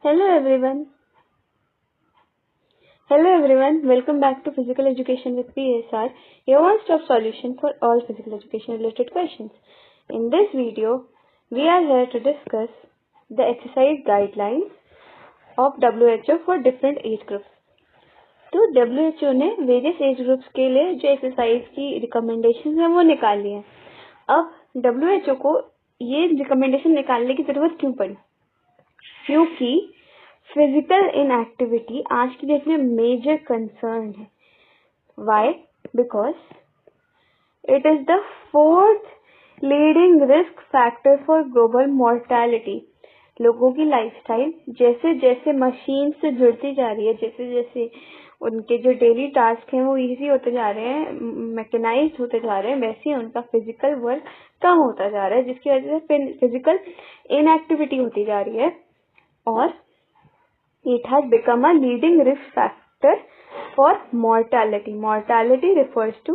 Hello everyone. Hello everyone. Welcome back to Physical Education with PSR, your one-stop solution for all physical education related questions. In this video, we are here to discuss the exercise guidelines of WHO for different age groups. तो WHO ने various age groups के लिए जो exercise की recommendation है वो निकाली है. अब WHO को ये रिकमेंडेशन निकालने की जरूरत क्यों पड़ी? क्योंकि फिजिकल इनएक्टिविटी आज की डेट में मेजर कंसर्न है. Why? Because it is the fourth leading risk factor for global mortality. लोगों की लाइफस्टाइल जैसे जैसे मशीन से जुड़ती जा रही है, जैसे जैसे उनके जो डेली टास्क हैं वो इजी होते जा रहे हैं, मैकेनाइज्ड होते जा रहे हैं, वैसे ही उनका फिजिकल वर्क कम होता जा रहा है, जिसकी वजह से फिजिकल इनएक्टिविटी होती जा रही है और it has become a leading risk factor for mortality. Mortality refers to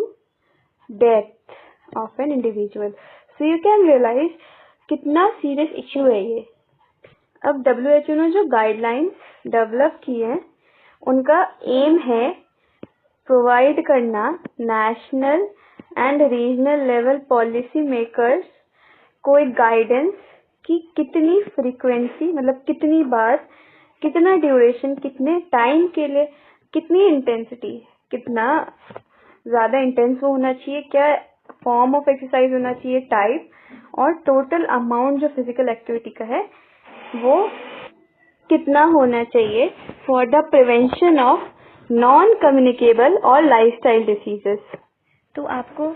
death of an individual. So you can realize कितना सीरियस इश्यू है ये. अब WHO ने जो गाइडलाइंस डेवलप की है उनका एम है प्रोवाइड करना national and regional level policy makers को एक गाइडेंस कि कितनी फ्रीक्वेंसी, मतलब कितनी बार, कितना ड्यूरेशन, कितने टाइम के लिए, कितनी इंटेंसिटी, कितना ज्यादा इंटेंस वो होना चाहिए, क्या फॉर्म ऑफ एक्सरसाइज होना चाहिए, टाइप, और टोटल अमाउंट जो फिजिकल एक्टिविटी का है वो कितना होना चाहिए for the prevention of non communicable और लाइफस्टाइल डिसीजेस. तो आपको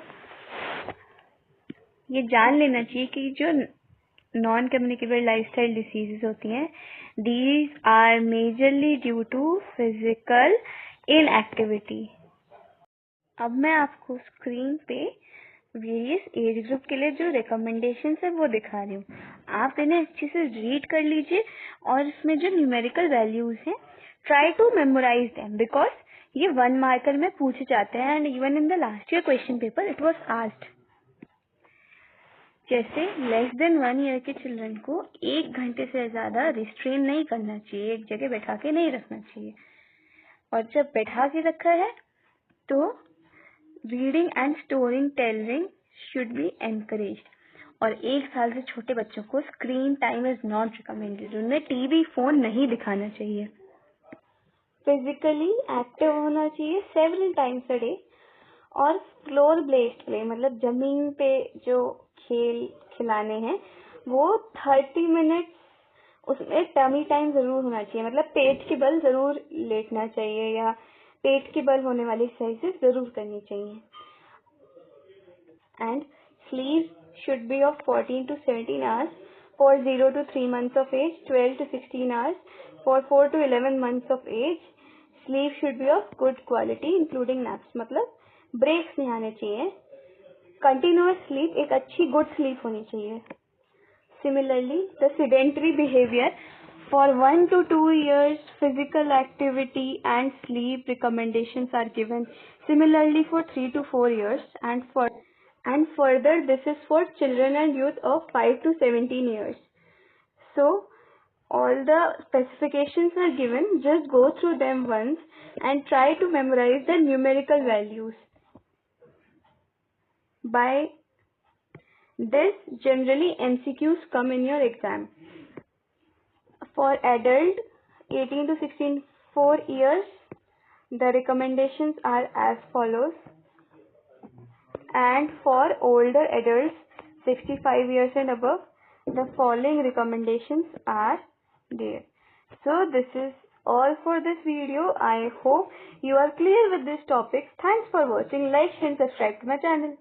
ये जान लेना चाहिए कि जो नॉन कम्युनिकेबल लाइफस्टाइल डिसीजेस होती हैं, these are majorly due to physical inactivity. अब मैं आपको स्क्रीन पे वेरियस एज ग्रुप के लिए जो रिकमेंडेशन है वो दिखा रही हूँ. आप इन्हें अच्छे से रीड कर लीजिए और इसमें जो न्यूमेरिकल वैल्यूज हैं try to memorise them, because ये 1 मार्कर में पूछे जाते हैं and even in the last year question paper it was asked. जैसे लेस देन 1 ईयर के चिल्ड्रन को 1 घंटे से ज्यादा रिस्ट्रेन नहीं करना चाहिए, एक जगह बैठा के नहीं रखना चाहिए, और जब बैठा के रखा है तो reading and storing tailoring should be encouraged. और 1 साल से छोटे बच्चों को screen time is not recommended, उन्हें टीवी फोन नहीं दिखाना चाहिए. फिजिकली एक्टिव होना चाहिए सेवरल टाइम्स अ डे, और फ्लोर बेस्ड प्ले, मतलब जमीन पे जो खेल खिलाने हैं वो 30 मिनट, उसमें टमी टाइम जरूर होना चाहिए, मतलब पेट के बल जरूर लेटना चाहिए या पेट के बल होने वाली एक्सरसाइजेस जरूर करनी चाहिए. And sleep should be of 14 to 17 hours for 0 to 3 months of age, 12 to 16 hours for 4 to 11 months of age. Sleep should be of good quality including naps, मतलब ब्रेक्स नहीं आने चाहिए. कंटिन्यूअस स्लीप, एक अच्छी good sleep होनी चाहिए. Similarly the sedentary behaviour for 1 to 2 years physical activity and sleep recommendations are given similarly for 3 to 4 years and further this is for children and youth of 5 to 17 years. So all the specifications are given, just go through them once and try to memorize the numerical values. By this, generally MCQs come in your exam. For adult 18 to 64 years, the recommendations are as follows. And for older adults 65 years and above, the following recommendations are there. So this is all for this video. I hope you are clear with this topic. Thanks for watching. Like and subscribe to my channel.